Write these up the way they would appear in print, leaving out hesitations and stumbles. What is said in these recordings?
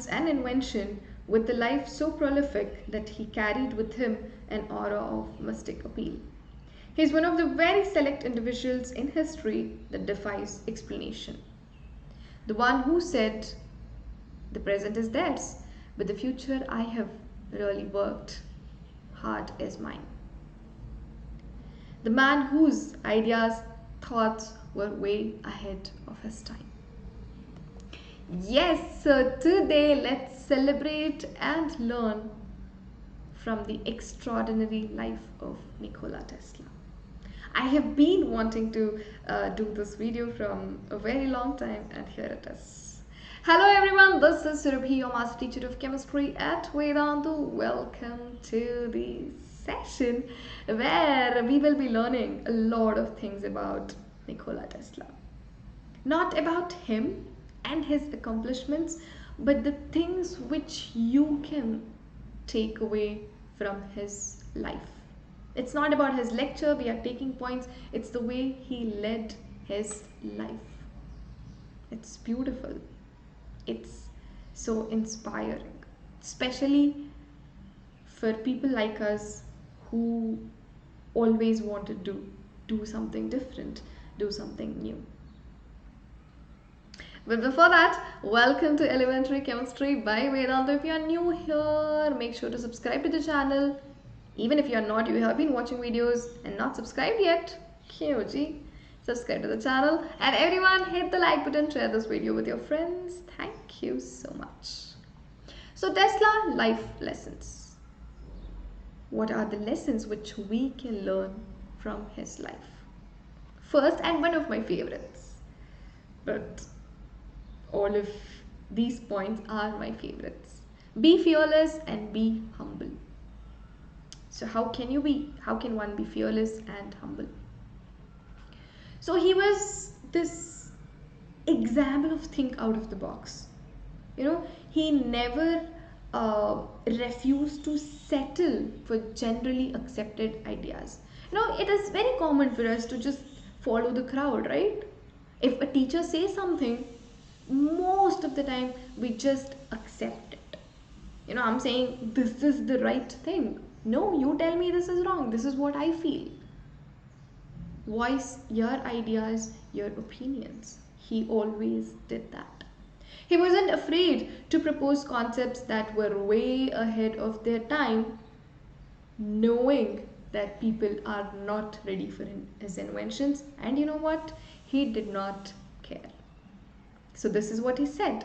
science and invention with a life so prolific that he carried with him an aura of mystic appeal. He is one of the very select individuals in history that defies explanation. The one who said, "The present is theirs, but the future I have really worked hard is mine." The man whose ideas, thoughts were way ahead of his time. Yes, so today let's celebrate and learn from the extraordinary life of Nikola Tesla. I have been wanting to do this video from a very long time, and here it is. Hello everyone, this is Surabhi, your master teacher of chemistry at Vedantu. Welcome to the session where we will be learning a lot of things about Nikola Tesla. Not about him and his accomplishments, but the things which you can take away from his life. It's not about his lecture, we are taking points, it's the way he led his life. It's beautiful. It's so inspiring, especially for people like us who always want to do something different, do something new. But before that, welcome to Elementary Chemistry by Vedantu. If you are new here, make sure to subscribe to the channel. Even if you are not, you have been watching videos and not subscribed yet, QG, subscribe to the channel. And everyone, hit the like button, share this video with your friends. Thank you so much. So Tesla life lessons. What are the lessons which we can learn from his life? First, and one of my favorites, but all of these points are my favorites. Be fearless and be humble. So how can one be fearless and humble? So he was this example of think out of the box. You know, he never refused to settle for generally accepted ideas. You know, it is very common for us to just follow the crowd, right? If a teacher says something, most of the time we just accept it. You know, I'm saying this is the right thing. No, you tell me this is wrong. This is what I feel. Voice your ideas, your opinions. He always did that. He wasn't afraid to propose concepts that were way ahead of their time, knowing that people are not ready for his inventions. And you know what? He did not care. So this is what he said.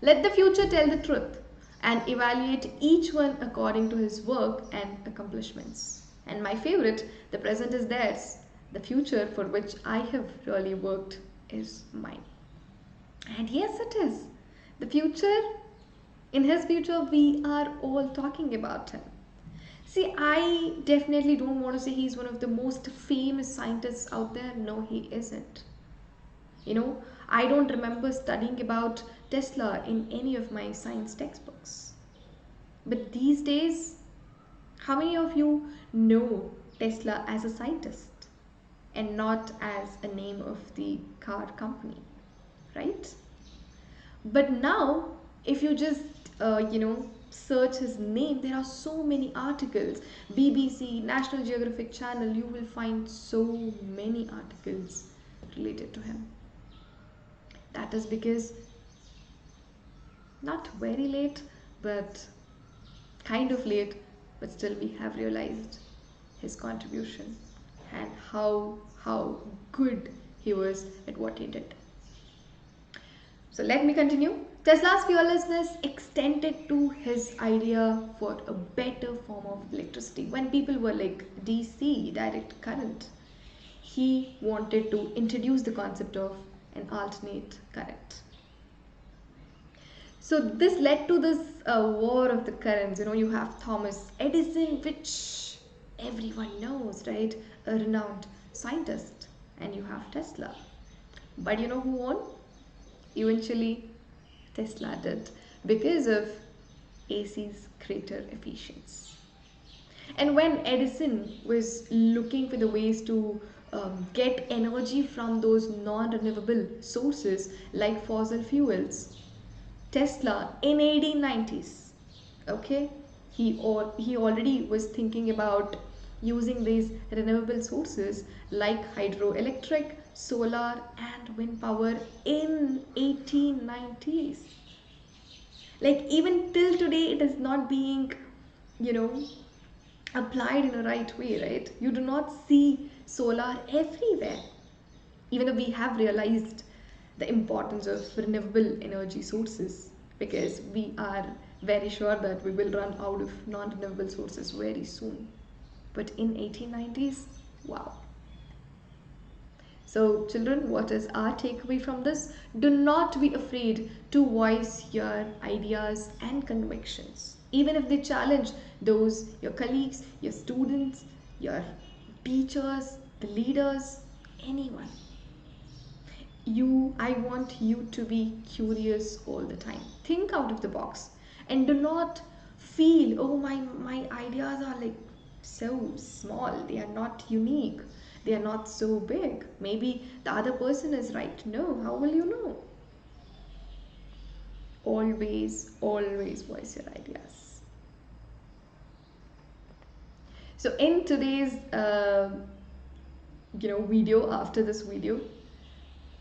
Let the future tell the truth and evaluate each one according to his work and accomplishments. And my favorite, the present is theirs. The future for which I have really worked is mine. And yes, it is. The future, in his future, we are all talking about him. See, I definitely don't want to say he's one of the most famous scientists out there. No, he isn't. You know, I don't remember studying about Tesla in any of my science textbooks. But these days, how many of you know Tesla as a scientist and not as a name of the car company, right? But now, if you just, search his name, there are so many articles. BBC, National Geographic Channel, you will find so many articles related to him. That is because, not very late, but kind of late, but still we have realized his contribution and how good he was at what he did. So let me continue. Tesla's fearlessness extended to his idea for a better form of electricity. When people were like DC, direct current, he wanted to introduce the concept of an alternate current. So this led to this war of the currents. You know, you have Thomas Edison, which everyone knows, right? A renowned scientist. And you have Tesla. But you know who won? Eventually, Tesla did, because of AC's greater efficiency. And when Edison was looking for the ways to get energy from those non-renewable sources like fossil fuels, Tesla in 1890s. Okay, he already was thinking about using these renewable sources like hydroelectric, solar, and wind power in 1890s. Like even till today, it is not being, you know, applied in a right way, right? You do not see solar everywhere, even though we have realized the importance of renewable energy sources, because we are very sure that we will run out of non-renewable sources very soon. But in 1890s, wow. So children, what is our takeaway from this? Do not be afraid to voice your ideas and convictions, even if they challenge those your colleagues, your students, your teachers, the leaders, anyone. I want you to be curious all the time. Think out of the box and do not feel, oh, my ideas are like so small, they are not unique, they are not so big, maybe the other person is right. No, how will you know? Always voice your ideas. So in today's video, after this video,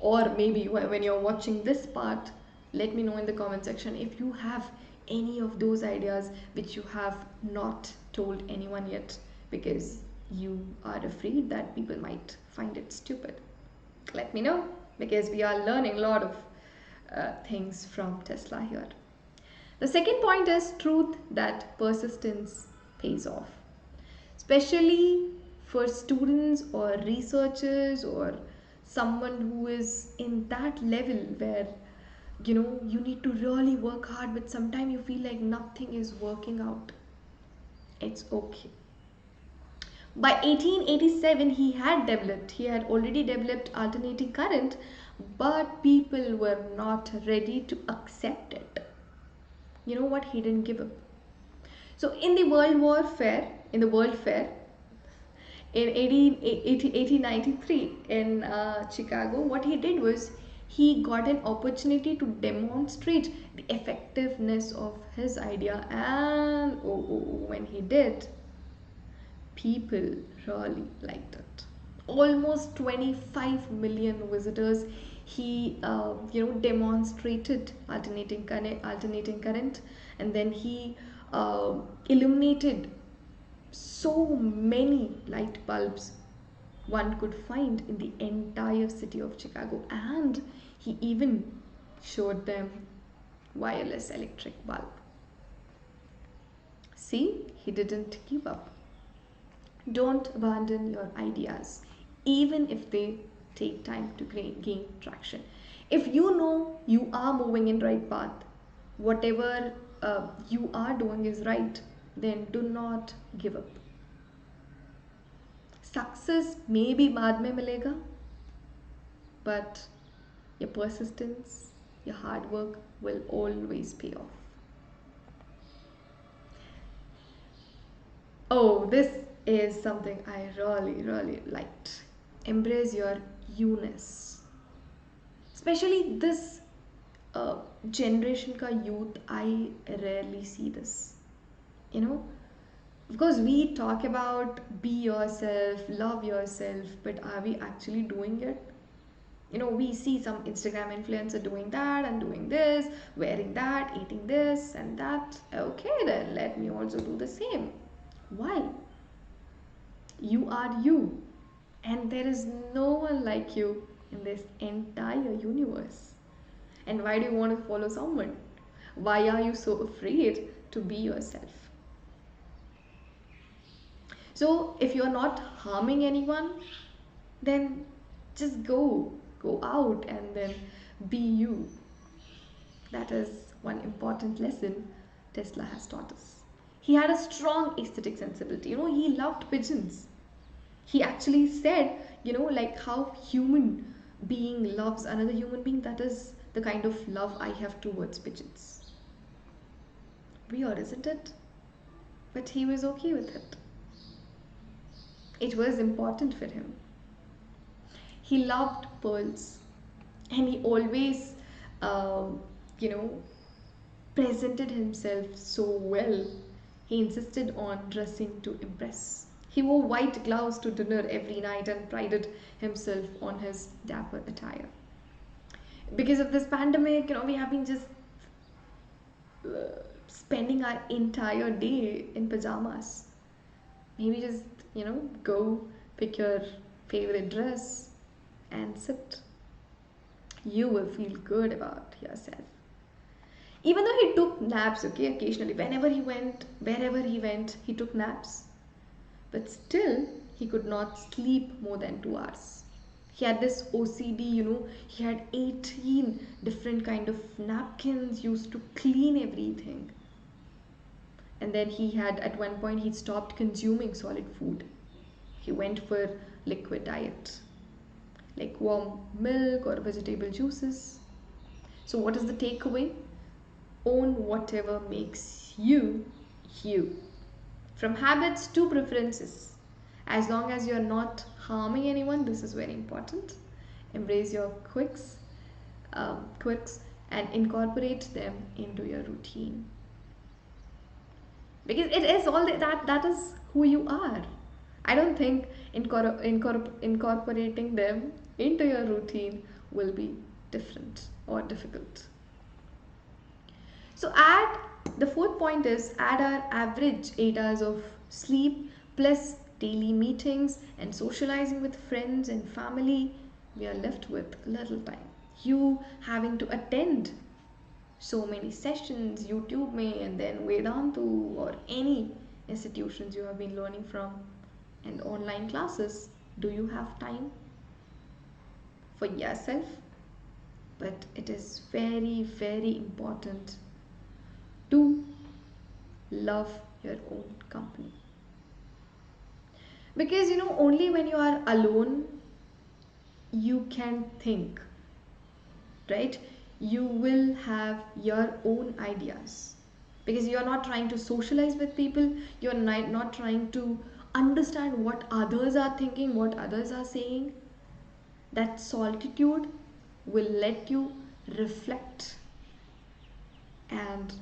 or maybe when you're watching this part, let me know in the comment section if you have any of those ideas which you have not told anyone yet because you are afraid that people might find it stupid. Let me know, because we are learning a lot of things from Tesla here. The second point is truth that persistence pays off, especially for students or researchers or someone who is in that level where you need to really work hard, but sometimes you feel like nothing is working out. It's okay. By 1887 he had already developed alternating current, but people were not ready to accept it. You know what? He didn't give up. So in the World Fair in 1893 in Chicago, what he did was he got an opportunity to demonstrate the effectiveness of his idea, and when he did, people really liked it. Almost 25 million visitors. He demonstrated alternating current, and then he illuminated so many light bulbs one could find in the entire city of Chicago, and he even showed them wireless electric bulb. See, he didn't give up. Don't abandon your ideas, even if they take time to gain traction. If you know you are moving in right path, whatever you are doing is right, then do not give up. Success may be बाद में मिलेगा, but your persistence, your hard work will always pay off. Oh, this is something I really liked. Embrace your you-ness. Especially this generation ka youth, I rarely see this. Of course, we talk about be yourself, love yourself, but are we actually doing it? We see some Instagram influencer doing that and doing this, wearing that, eating this and that. Okay, then let me also do the same. Why? You are you, and there is no one like you in this entire universe. And why do you want to follow someone? Why are you so afraid to be yourself? So if you're not harming anyone, then just go out and then be you. That is one important lesson Tesla has taught us. He had a strong aesthetic sensibility. He loved pigeons. He actually said, like how human being loves another human being, that is the kind of love I have towards pigeons. Weird, isn't it? But he was okay with it. It was important for him. He loved pearls, and he always, presented himself so well. He insisted on dressing to impress. He wore white gloves to dinner every night and prided himself on his dapper attire. Because of this pandemic, we have been just spending our entire day in pajamas. Maybe just, go pick your favorite dress and sit. You will feel good about yourself. Even though he took naps, okay, occasionally, wherever he went, he took naps. But still, he could not sleep more than 2 hours. He had this OCD, he had 18 different kind of napkins used to clean everything. And then he had, at one point, he stopped consuming solid food. He went for liquid diet, like warm milk or vegetable juices. So what is the takeaway? Own whatever makes you you. From habits to preferences. As long as you're not harming anyone, this is very important. Embrace your quirks, and incorporate them into your routine. Because it is all that is who you are. I don't think incorporating them into your routine will be different or difficult. So add the fourth point is add our average 8 hours of sleep plus daily meetings and socializing with friends and family. We are left with little time. You having to attend so many sessions, YouTube may, and then Vedantu or any institutions you have been learning from, and online classes. Do you have time for yourself? But it is very, very important to love your own company. Because only when you are alone, you can think, right? You will have your own ideas. Because you're not trying to socialize with people, you're not trying to understand what others are thinking, what others are saying. That solitude will let you reflect and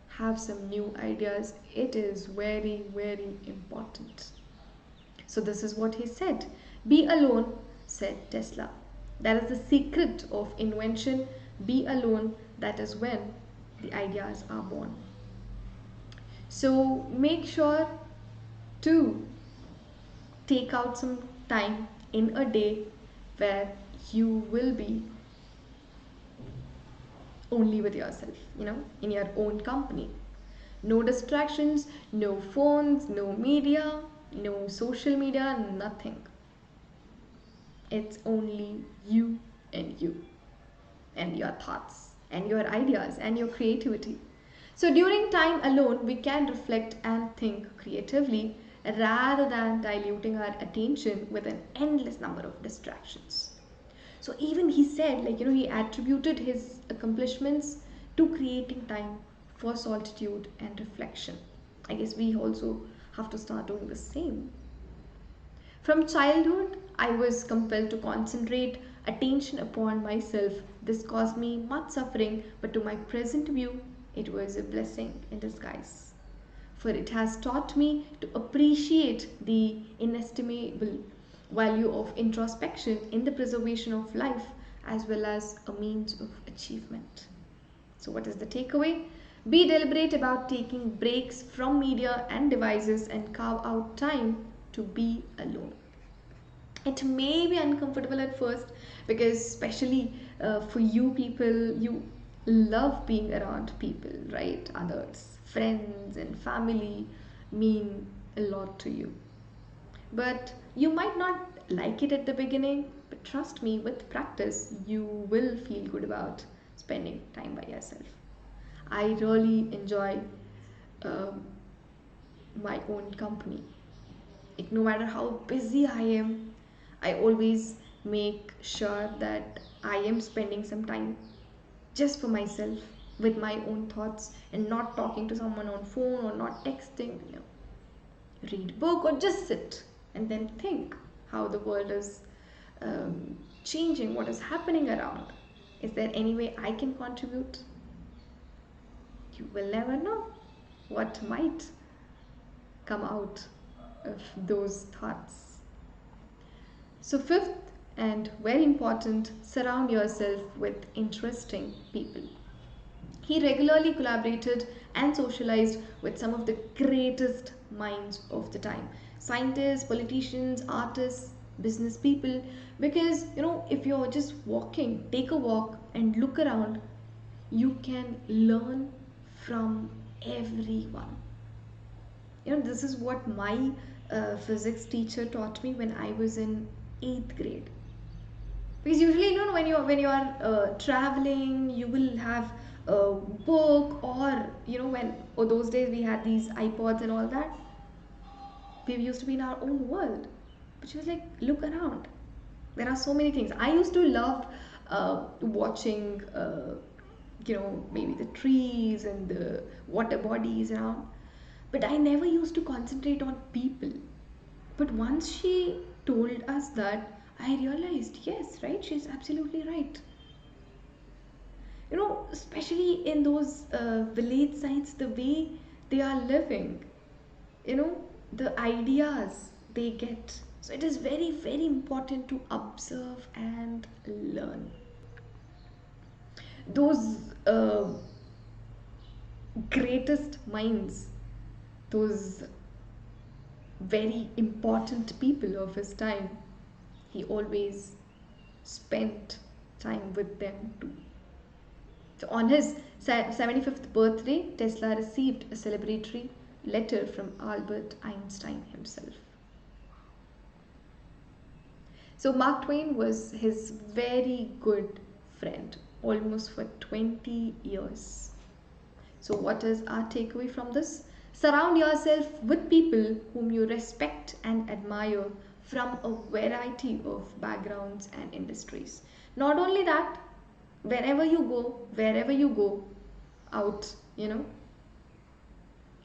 have some new ideas. It is very, very important. So this is what he said. Be alone, said Tesla. That is the secret of invention. Be alone, that is when the ideas are born. So make sure to take out some time in a day where you will be only with yourself, in your own company. No distractions, no phones, no media, no social media, nothing. It's only you and your thoughts and your ideas and your creativity. So during time alone, we can reflect and think creatively rather than diluting our attention with an endless number of distractions. So even he said, he attributed his accomplishments to creating time for solitude and reflection. I guess we also have to start doing the same. From childhood, I was compelled to concentrate attention upon myself. This caused me much suffering, but to my present view, it was a blessing in disguise. For it has taught me to appreciate the inestimable value of introspection in the preservation of life as well as a means of achievement. So, what is the takeaway? Be deliberate about taking breaks from media and devices and carve out time to be alone. It may be uncomfortable at first because, especially for you people, you love being around people, right? Others, friends, and family mean a lot to you. But you might not like it at the beginning, but trust me, with practice, you will feel good about spending time by yourself. I really enjoy um my own company. Like, no matter how busy I am, I always make sure that I am spending some time just for myself with my own thoughts and not talking to someone on phone or not texting. Read book or just sit and then think how the world is changing, what is happening around. Is there any way I can contribute? You will never know what might come out of those thoughts. So, fifth and very important, surround yourself with interesting people. He regularly collaborated and socialized with some of the greatest minds of the time, scientists, politicians, artists, business people. Because if you're just walking, take a walk and look around, you can learn from everyone. This is what my physics teacher taught me when I was in 8th grade. Because usually when you are traveling, you will have a book, or or those days we had these iPods and all that. We used to be in our own world. But she was like, look around, there are so many things. I used to love watching maybe the trees and the water bodies around, but I never used to concentrate on people. But once she told us that, I realized, yes, right, she's absolutely right. Especially in those village sites, the way they are living, the ideas they get. So it is very, very important to observe and learn. Those greatest minds, those very important people of his time, he always spent time with them too. So on his 75th birthday, Tesla received a celebratory letter from Albert Einstein himself. So Mark Twain was his very good friend, almost for 20 years. So what is our takeaway from this? Surround yourself with people whom you respect and admire from a variety of backgrounds and industries. Not only that, wherever you go out,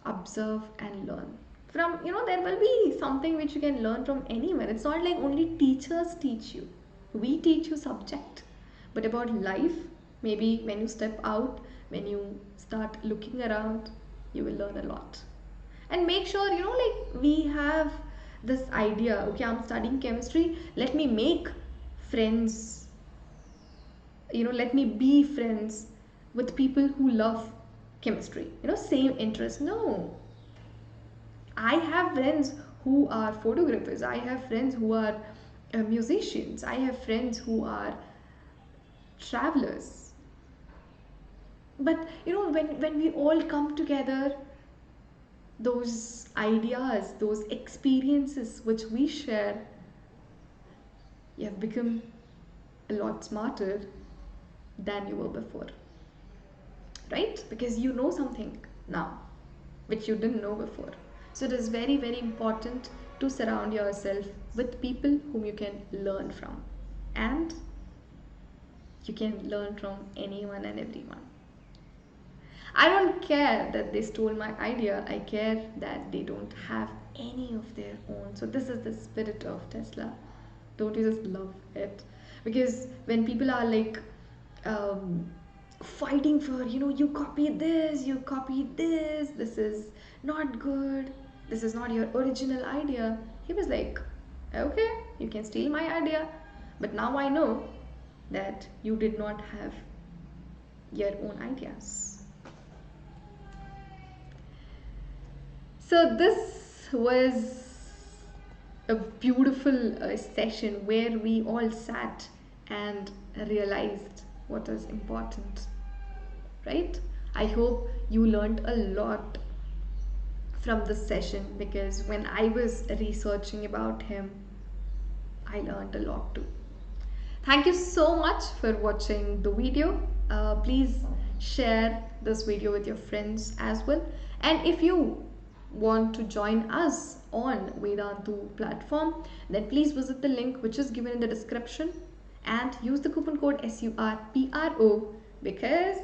observe and learn. From, there will be something which you can learn from anyone. It's not like only teachers teach you. We teach you subject. But about life, maybe when you step out, when you start looking around, you will learn a lot. And make sure, like we have this idea, okay, I'm studying chemistry, let me make friends, let me be friends with people who love chemistry, same interest. No. I have friends who are photographers, I have friends who are musicians, I have friends who are travelers. But when we all come together, those ideas, those experiences which we share, you have become a lot smarter than you were before, right? Because you know something now which you didn't know before. So it is very, very important to surround yourself with people whom you can learn from, and you can learn from anyone and everyone. I don't care that they stole my idea, I care that they don't have any of their own. So this is the spirit of Tesla. Don't you just love it? Because when people are like fighting for, you copy this, this is not good, this is not your original idea, he was like, okay, you can steal my idea, but now I know that you did not have your own ideas. So this was a beautiful session where we all sat and realized what is important, right? I hope you learned a lot from this session, because when I was researching about him, I learned a lot too. Thank you so much for watching the video. Please share this video with your friends as well. And if you want to join us on Vedantu platform, then please visit the link which is given in the description and use the coupon code SURPRO, because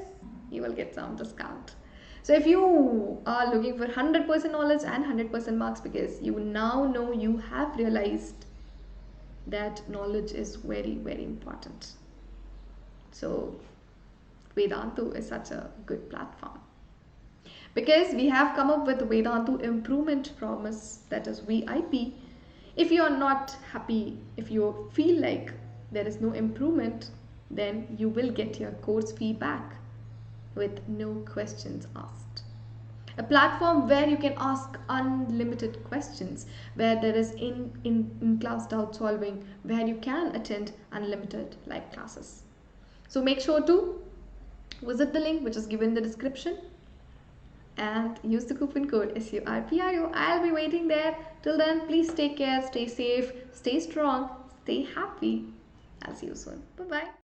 you will get some discount. So if you are looking for 100% knowledge and 100% marks, because you now know, you have realized that knowledge is very, very important. So Vedantu is such a good platform. Because we have come up with Vedantu Improvement Promise, that is VIP. If you are not happy, if you feel like there is no improvement, then you will get your course fee back with no questions asked. A platform where you can ask unlimited questions, where there is in-class doubt solving, where you can attend unlimited live classes. So make sure to visit the link which is given in the description and use the coupon code SURPIO. I'll be waiting there. Till then, please take care, stay safe, stay strong, stay happy. I'll see you soon. Bye bye.